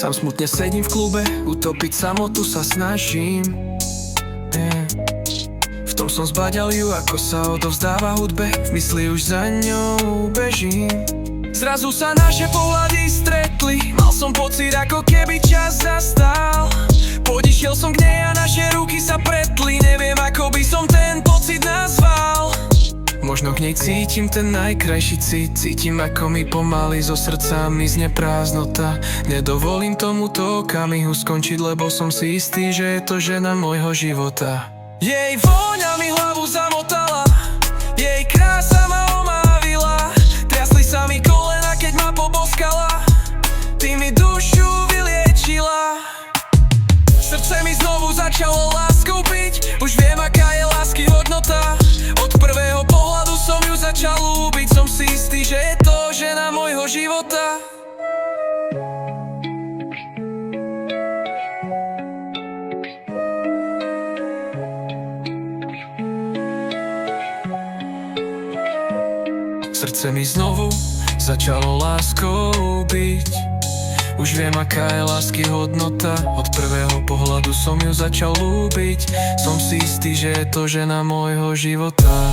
Sám smutne sedím v klube, utopiť samotu sa snažím. V tom som zbaďal ju, ako sa odovzdáva hudbe, v mysli už za ňou bežím. Zrazu sa naše pohľady stretli, mal som pocit, ako keby čas zastal. Podišiel som k nej a naše ruky sa pretli, neviem, ako by som ten pocit nazval. Možno k nej cítim ten najkrajší cít, cítim, ako mi pomaly zo srdca mizne prázdnota. Nedovolím tomuto okamihu skončiť, lebo som si istý, že je to žena môjho života. Jej vôňa mi hlavu zamotala, jej krása ma omávila, triasli sa mi kolena, keď ma poboskala, ty mi dušu vyliečila. Srdce mi znovu začalo láskou byť, už viem, aká je lásky hodnota. Od prvého pohľadu som ju začal ľúbiť, som si istý, že je to žena môjho života. Srdce mi znovu začalo láskou byť, už viem, aká je lásky hodnota. Od prvého pohľadu som ju začal ľúbiť, som si istý, že je to žena môjho života.